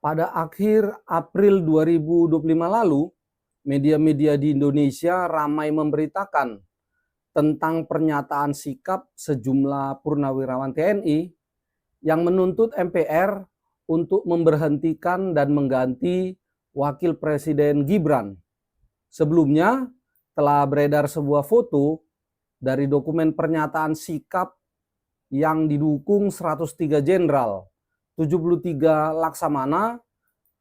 Pada akhir April 2025 lalu, media-media di Indonesia ramai memberitakan tentang pernyataan sikap sejumlah purnawirawan TNI yang menuntut MPR untuk memberhentikan dan mengganti Wakil Presiden Gibran. Sebelumnya telah beredar sebuah foto dari dokumen pernyataan sikap yang didukung 103 jenderal, 73 laksamana,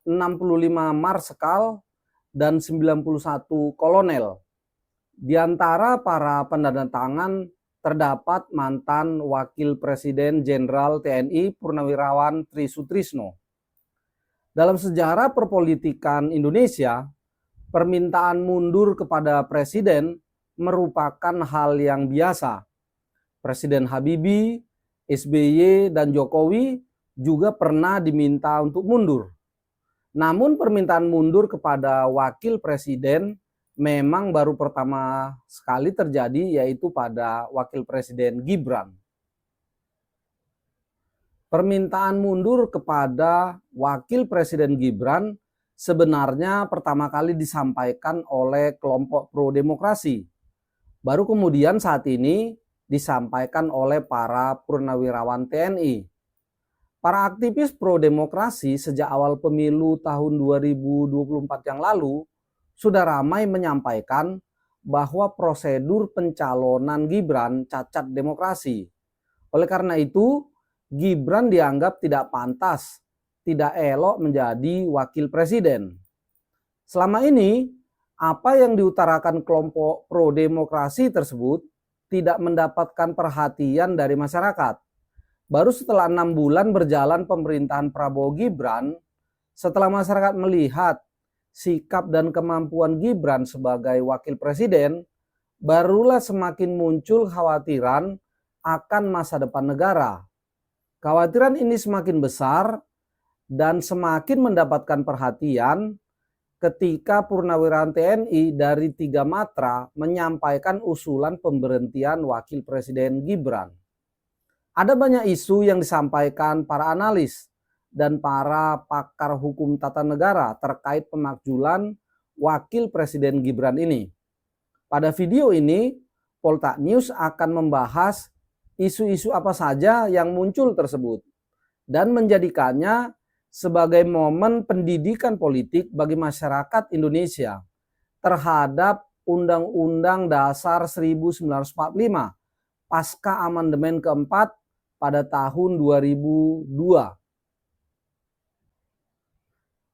65 marsekal, dan 91 kolonel. Di antara para penandatangan terdapat mantan Wakil Presiden Jenderal TNI Purnawirawan Tri Sutrisno. Dalam sejarah perpolitikan Indonesia, permintaan mundur kepada presiden merupakan hal yang biasa. Presiden Habibie, SBY, dan Jokowi juga pernah diminta untuk mundur. Namun permintaan mundur kepada wakil presiden memang baru pertama sekali terjadi, yaitu pada wakil presiden Gibran. Permintaan mundur kepada wakil presiden Gibran sebenarnya pertama kali disampaikan oleh kelompok pro-demokrasi. Baru kemudian saat ini disampaikan oleh para purnawirawan TNI. Para aktivis pro-demokrasi sejak awal pemilu tahun 2024 yang lalu sudah ramai menyampaikan bahwa prosedur pencalonan Gibran cacat demokrasi. Oleh karena itu, Gibran dianggap tidak pantas, tidak elok menjadi wakil presiden. Selama ini, apa yang diutarakan kelompok pro-demokrasi tersebut tidak mendapatkan perhatian dari masyarakat. Baru setelah 6 bulan berjalan pemerintahan Prabowo Gibran, setelah masyarakat melihat sikap dan kemampuan Gibran sebagai wakil presiden, barulah semakin muncul khawatiran akan masa depan negara. Khawatiran ini semakin besar dan semakin mendapatkan perhatian ketika purnawirawan TNI dari 3 matra menyampaikan usulan pemberhentian wakil presiden Gibran. Ada banyak isu yang disampaikan para analis dan para pakar hukum tata negara terkait pemakzulan wakil presiden Gibran ini. Pada video ini, Poltak News akan membahas isu-isu apa saja yang muncul tersebut dan menjadikannya sebagai momen pendidikan politik bagi masyarakat Indonesia terhadap Undang-Undang Dasar 1945 pasca amandemen keempat pada tahun 2002.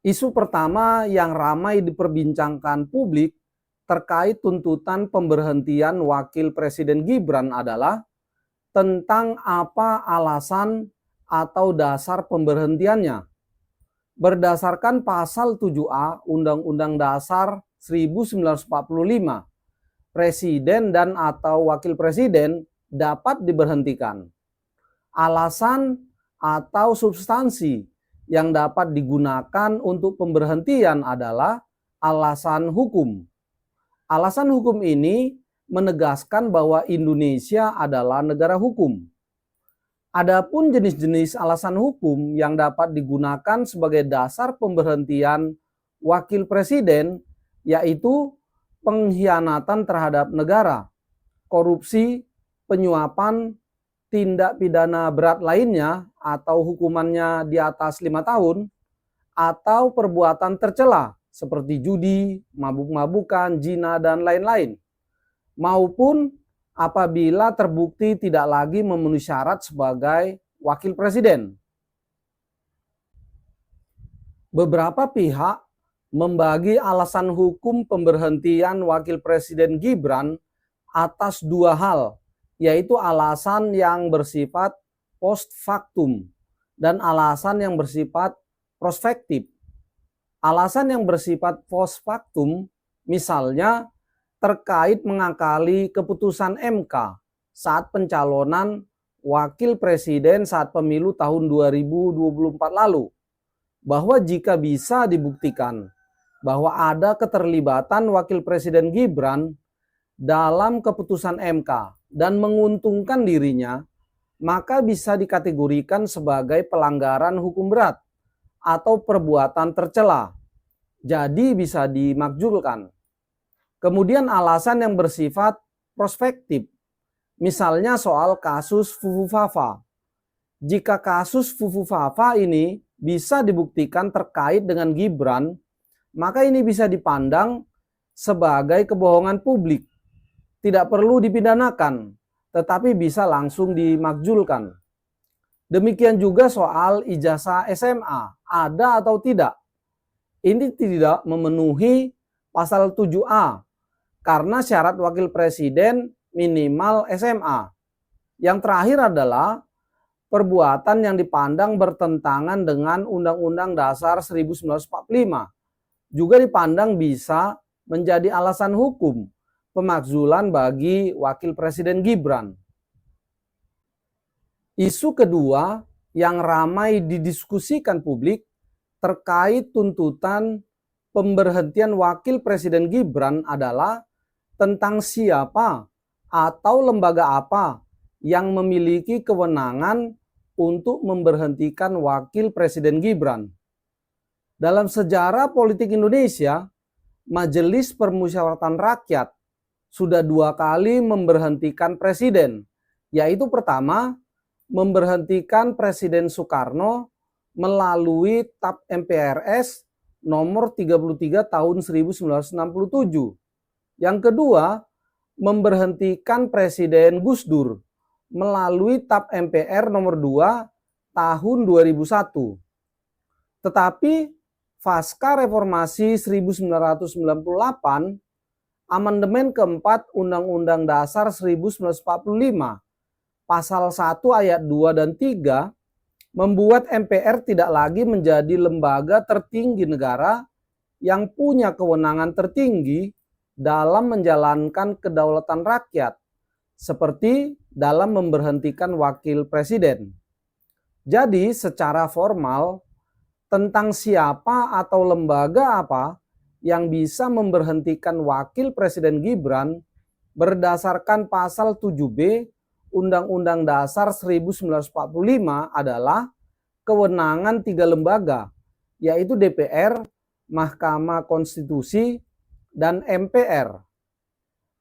Isu pertama yang ramai diperbincangkan publik terkait tuntutan pemberhentian wakil presiden Gibran adalah tentang apa alasan atau dasar pemberhentiannya. Berdasarkan pasal 7A Undang-Undang Dasar 1945, presiden dan atau wakil presiden dapat diberhentikan. Alasan atau substansi yang dapat digunakan untuk pemberhentian adalah alasan hukum. Alasan hukum ini menegaskan bahwa Indonesia adalah negara hukum. Adapun jenis-jenis alasan hukum yang dapat digunakan sebagai dasar pemberhentian wakil presiden yaitu pengkhianatan terhadap negara, korupsi, penyuapan, tindak pidana berat lainnya atau hukumannya di atas 5 tahun, atau perbuatan tercela seperti judi, mabuk-mabukan, zina, dan lain-lain, maupun apabila terbukti tidak lagi memenuhi syarat sebagai wakil presiden. Beberapa pihak membagi alasan hukum pemberhentian wakil presiden Gibran atas 2 hal, yaitu alasan yang bersifat post factum dan alasan yang bersifat prospektif. Alasan yang bersifat post factum misalnya terkait mengakali keputusan MK saat pencalonan wakil presiden saat pemilu tahun 2024 lalu, bahwa jika bisa dibuktikan bahwa ada keterlibatan wakil presiden Gibran dalam keputusan MK dan menguntungkan dirinya, maka bisa dikategorikan sebagai pelanggaran hukum berat atau perbuatan tercela, jadi bisa dimakjulkan. Kemudian alasan yang bersifat prospektif, misalnya soal kasus Fufu Fafa. Jika kasus Fufu Fafa ini bisa dibuktikan terkait dengan Gibran, maka ini bisa dipandang sebagai kebohongan publik. Tidak perlu dipidanakan, tetapi bisa langsung dimakjulkan. Demikian juga soal ijazah SMA, ada atau tidak. Ini tidak memenuhi pasal 7A, karena syarat wakil presiden minimal SMA. Yang terakhir adalah perbuatan yang dipandang bertentangan dengan Undang-Undang Dasar 1945. Juga dipandang bisa menjadi alasan hukum pemakzulan bagi wakil presiden Gibran. Isu kedua yang ramai didiskusikan publik terkait tuntutan pemberhentian wakil presiden Gibran adalah tentang siapa atau lembaga apa yang memiliki kewenangan untuk memberhentikan wakil presiden Gibran. Dalam sejarah politik Indonesia, Majelis Permusyawaratan Rakyat sudah 2 kali memberhentikan presiden, yaitu pertama memberhentikan Presiden Soekarno melalui TAP MPRS nomor 33 tahun 1967. Yang kedua, memberhentikan Presiden Gus Dur melalui TAP MPR nomor 2 tahun 2001. Tetapi pasca reformasi 1998, amandemen keempat Undang-Undang Dasar 1945, pasal 1 ayat 2 dan 3 membuat MPR tidak lagi menjadi lembaga tertinggi negara yang punya kewenangan tertinggi dalam menjalankan kedaulatan rakyat, seperti dalam memberhentikan wakil presiden. Jadi secara formal, tentang siapa atau lembaga apa yang bisa memberhentikan wakil presiden Gibran berdasarkan pasal 7B Undang-Undang Dasar 1945 adalah kewenangan 3 lembaga, yaitu DPR, Mahkamah Konstitusi, dan MPR.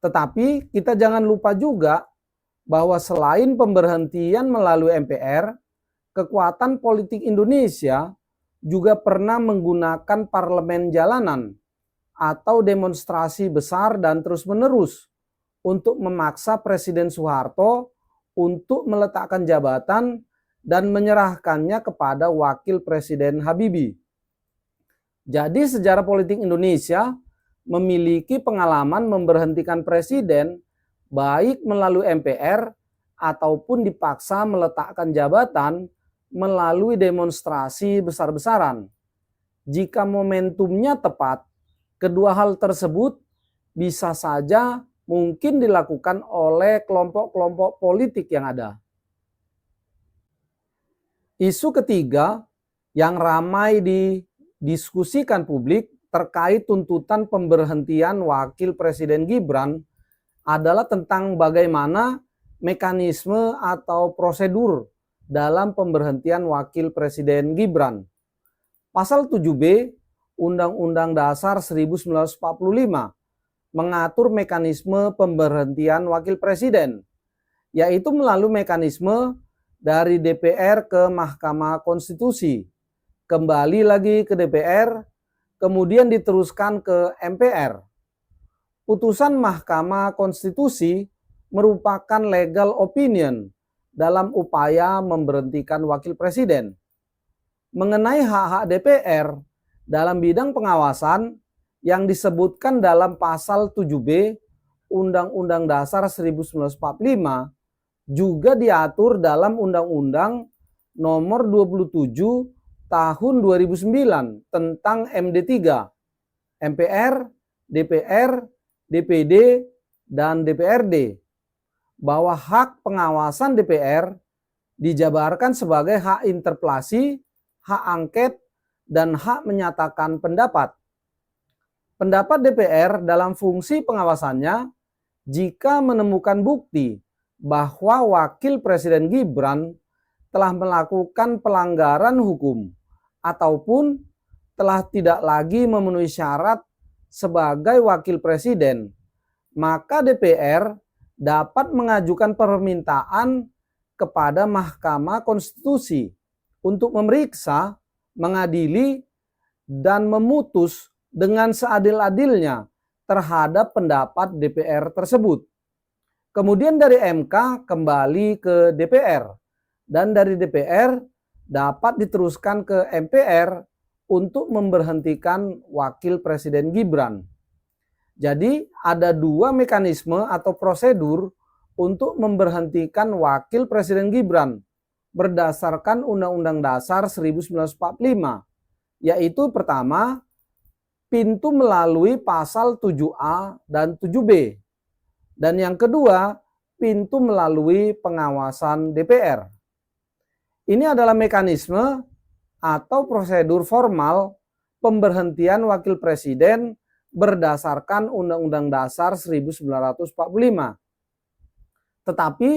Tetapi kita jangan lupa juga bahwa selain pemberhentian melalui MPR, kekuatan politik Indonesia juga pernah menggunakan parlemen jalanan atau demonstrasi besar dan terus-menerus untuk memaksa Presiden Soeharto untuk meletakkan jabatan dan menyerahkannya kepada Wakil Presiden Habibie. Jadi sejarah politik Indonesia memiliki pengalaman memberhentikan presiden baik melalui MPR ataupun dipaksa meletakkan jabatan melalui demonstrasi besar-besaran. Jika momentumnya tepat, kedua hal tersebut bisa saja mungkin dilakukan oleh kelompok-kelompok politik yang ada. Isu ketiga yang ramai didiskusikan publik terkait tuntutan pemberhentian wakil presiden Gibran adalah tentang bagaimana mekanisme atau prosedur dalam pemberhentian wakil presiden Gibran. Pasal 7B Undang-Undang Dasar 1945 mengatur mekanisme pemberhentian wakil presiden, yaitu melalui mekanisme dari DPR ke Mahkamah Konstitusi, kembali lagi ke DPR, kemudian diteruskan ke MPR. Putusan Mahkamah Konstitusi merupakan legal opinion dalam upaya memberhentikan wakil presiden. Mengenai hak-hak DPR dalam bidang pengawasan yang disebutkan dalam pasal 7B Undang-Undang Dasar 1945 juga diatur dalam Undang-Undang nomor 27 tahun 2009 tentang MD3, MPR, DPR, DPD, dan DPRD. Bahwa hak pengawasan DPR dijabarkan sebagai hak interpelasi, hak angket, dan hak menyatakan pendapat. Pendapat DPR dalam fungsi pengawasannya jika menemukan bukti bahwa wakil presiden Gibran telah melakukan pelanggaran hukum ataupun telah tidak lagi memenuhi syarat sebagai wakil presiden, maka DPR dapat mengajukan permintaan kepada Mahkamah Konstitusi untuk memeriksa, mengadili, dan memutus dengan seadil-adilnya terhadap pendapat DPR tersebut. Kemudian dari MK kembali ke DPR, dan dari DPR dapat diteruskan ke MPR untuk memberhentikan wakil presiden Gibran. Jadi ada dua mekanisme atau prosedur untuk memberhentikan wakil presiden Gibran berdasarkan Undang-Undang Dasar 1945, yaitu pertama, pintu melalui pasal 7A dan 7B. Dan yang kedua, pintu melalui pengawasan DPR. Ini adalah mekanisme atau prosedur formal pemberhentian wakil presiden berdasarkan Undang-Undang Dasar 1945. Tetapi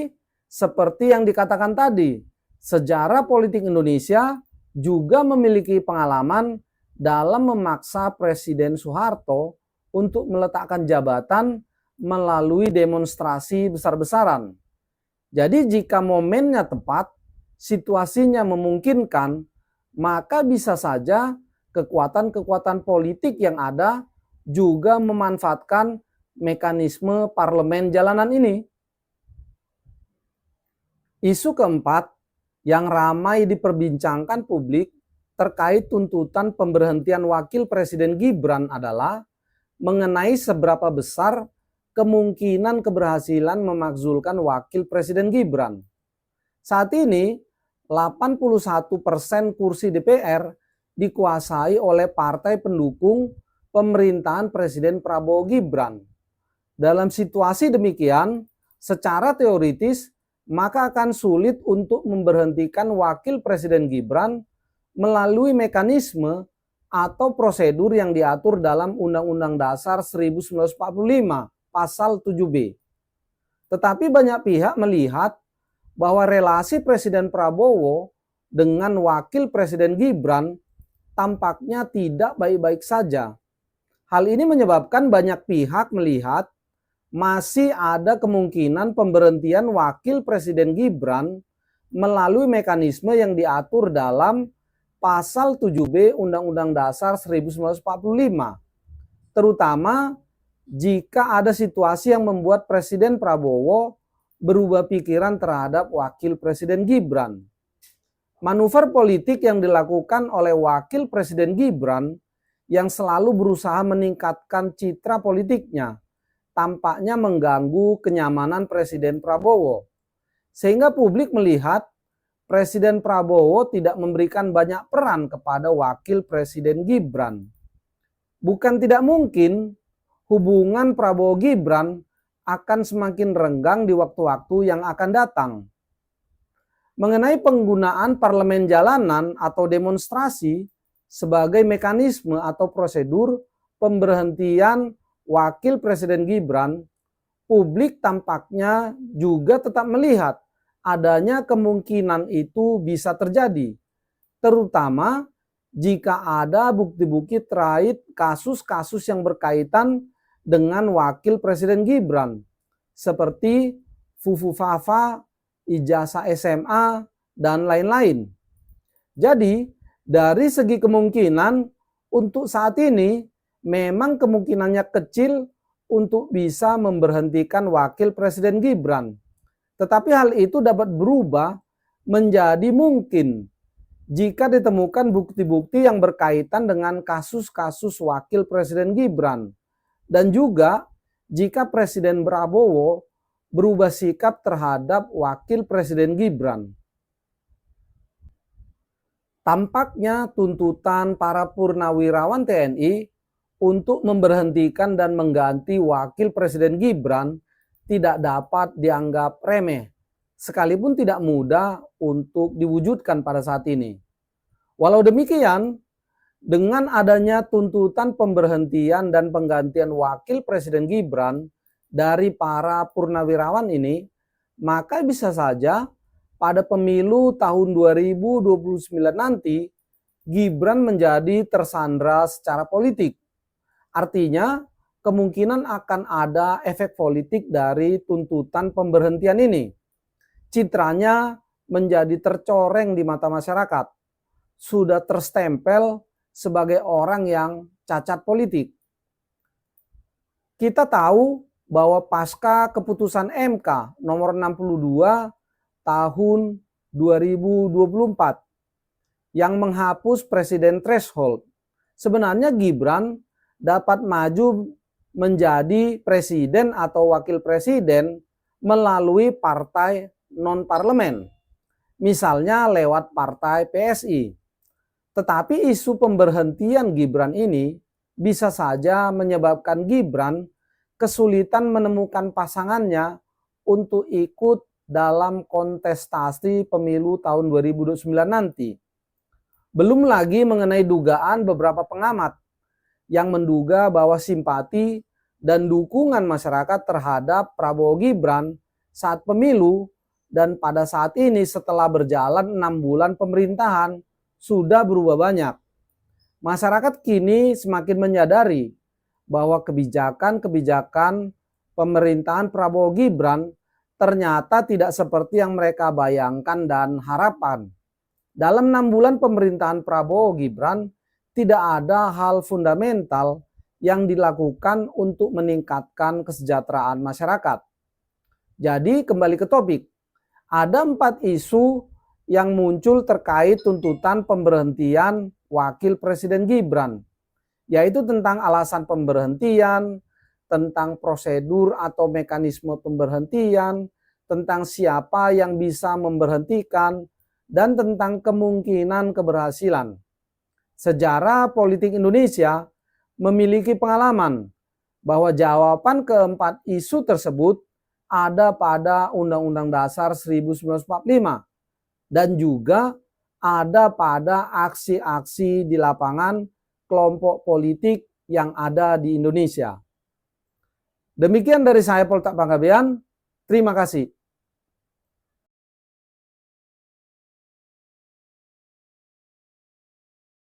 seperti yang dikatakan tadi, sejarah politik Indonesia juga memiliki pengalaman dalam memaksa Presiden Soeharto untuk meletakkan jabatan melalui demonstrasi besar-besaran. Jadi jika momennya tepat, situasinya memungkinkan, maka bisa saja kekuatan-kekuatan politik yang ada juga memanfaatkan mekanisme parlemen jalanan ini. Isu keempat yang ramai diperbincangkan publik terkait tuntutan pemberhentian wakil presiden Gibran adalah mengenai seberapa besar kemungkinan keberhasilan memakzulkan wakil presiden Gibran. Saat ini 81% kursi DPR dikuasai oleh partai pendukung pemerintahan Presiden Prabowo Gibran. Dalam situasi demikian, secara teoritis maka akan sulit untuk memberhentikan wakil presiden Gibran melalui mekanisme atau prosedur yang diatur dalam Undang-Undang Dasar 1945 pasal 7B. Tetapi banyak pihak melihat bahwa relasi Presiden Prabowo dengan wakil presiden Gibran tampaknya tidak baik-baik saja. Hal ini menyebabkan banyak pihak melihat masih ada kemungkinan pemberhentian wakil presiden Gibran melalui mekanisme yang diatur dalam pasal 7B Undang-Undang Dasar 1945. Terutama jika ada situasi yang membuat Presiden Prabowo berubah pikiran terhadap wakil presiden Gibran. Manuver politik yang dilakukan oleh wakil presiden Gibran yang selalu berusaha meningkatkan citra politiknya tampaknya mengganggu kenyamanan Presiden Prabowo. Sehingga publik melihat Presiden Prabowo tidak memberikan banyak peran kepada wakil presiden Gibran. Bukan tidak mungkin hubungan Prabowo Gibran akan semakin renggang di waktu-waktu yang akan datang. Mengenai penggunaan parlemen jalanan atau demonstrasi sebagai mekanisme atau prosedur pemberhentian wakil presiden Gibran, publik tampaknya juga tetap melihat adanya kemungkinan itu bisa terjadi, terutama jika ada bukti-bukti terkait kasus-kasus yang berkaitan dengan wakil presiden Gibran, seperti Fufu Fafa, ijazah SMA, dan lain-lain. Jadi, dari segi kemungkinan untuk saat ini, memang kemungkinannya kecil untuk bisa memberhentikan wakil presiden Gibran. Tetapi hal itu dapat berubah menjadi mungkin jika ditemukan bukti-bukti yang berkaitan dengan kasus-kasus wakil presiden Gibran. Dan juga jika Presiden Prabowo berubah sikap terhadap wakil presiden Gibran. Tampaknya tuntutan para purnawirawan TNI untuk memberhentikan dan mengganti wakil presiden Gibran tidak dapat dianggap remeh, sekalipun tidak mudah untuk diwujudkan pada saat ini. Walau demikian, dengan adanya tuntutan pemberhentian dan penggantian wakil presiden Gibran dari para purnawirawan ini, maka bisa saja pada pemilu tahun 2029 nanti Gibran menjadi tersandra secara politik. Artinya, kemungkinan akan ada efek politik dari tuntutan pemberhentian ini. Citranya menjadi tercoreng di mata masyarakat. Sudah terstempel sebagai orang yang cacat politik. Kita tahu bahwa pasca keputusan MK nomor 62 tahun 2024 yang menghapus presiden threshold, sebenarnya Gibran dapat maju menjadi presiden atau wakil presiden melalui partai non-parlemen, misalnya lewat partai PSI. Tetapi isu pemberhentian Gibran ini bisa saja menyebabkan Gibran kesulitan menemukan pasangannya untuk ikut dalam kontestasi pemilu tahun 2029 nanti. Belum lagi mengenai dugaan beberapa pengamat yang menduga bahwa simpati dan dukungan masyarakat terhadap Prabowo Gibran saat pemilu dan pada saat ini setelah berjalan 6 bulan pemerintahan sudah berubah banyak. Masyarakat kini semakin menyadari bahwa kebijakan-kebijakan pemerintahan Prabowo Gibran ternyata tidak seperti yang mereka bayangkan dan harapkan. Dalam 6 bulan pemerintahan Prabowo Gibran, tidak ada hal fundamental yang dilakukan untuk meningkatkan kesejahteraan masyarakat. Jadi kembali ke topik, ada 4 isu yang muncul terkait tuntutan pemberhentian wakil presiden Gibran, yaitu tentang alasan pemberhentian, tentang prosedur atau mekanisme pemberhentian, tentang siapa yang bisa memberhentikan, dan tentang kemungkinan keberhasilan. Sejarah politik Indonesia memiliki pengalaman bahwa jawaban keempat isu tersebut ada pada Undang-Undang Dasar 1945 dan juga ada pada aksi-aksi di lapangan kelompok politik yang ada di Indonesia. Demikian dari saya, Poltak Panggabean. Terima kasih.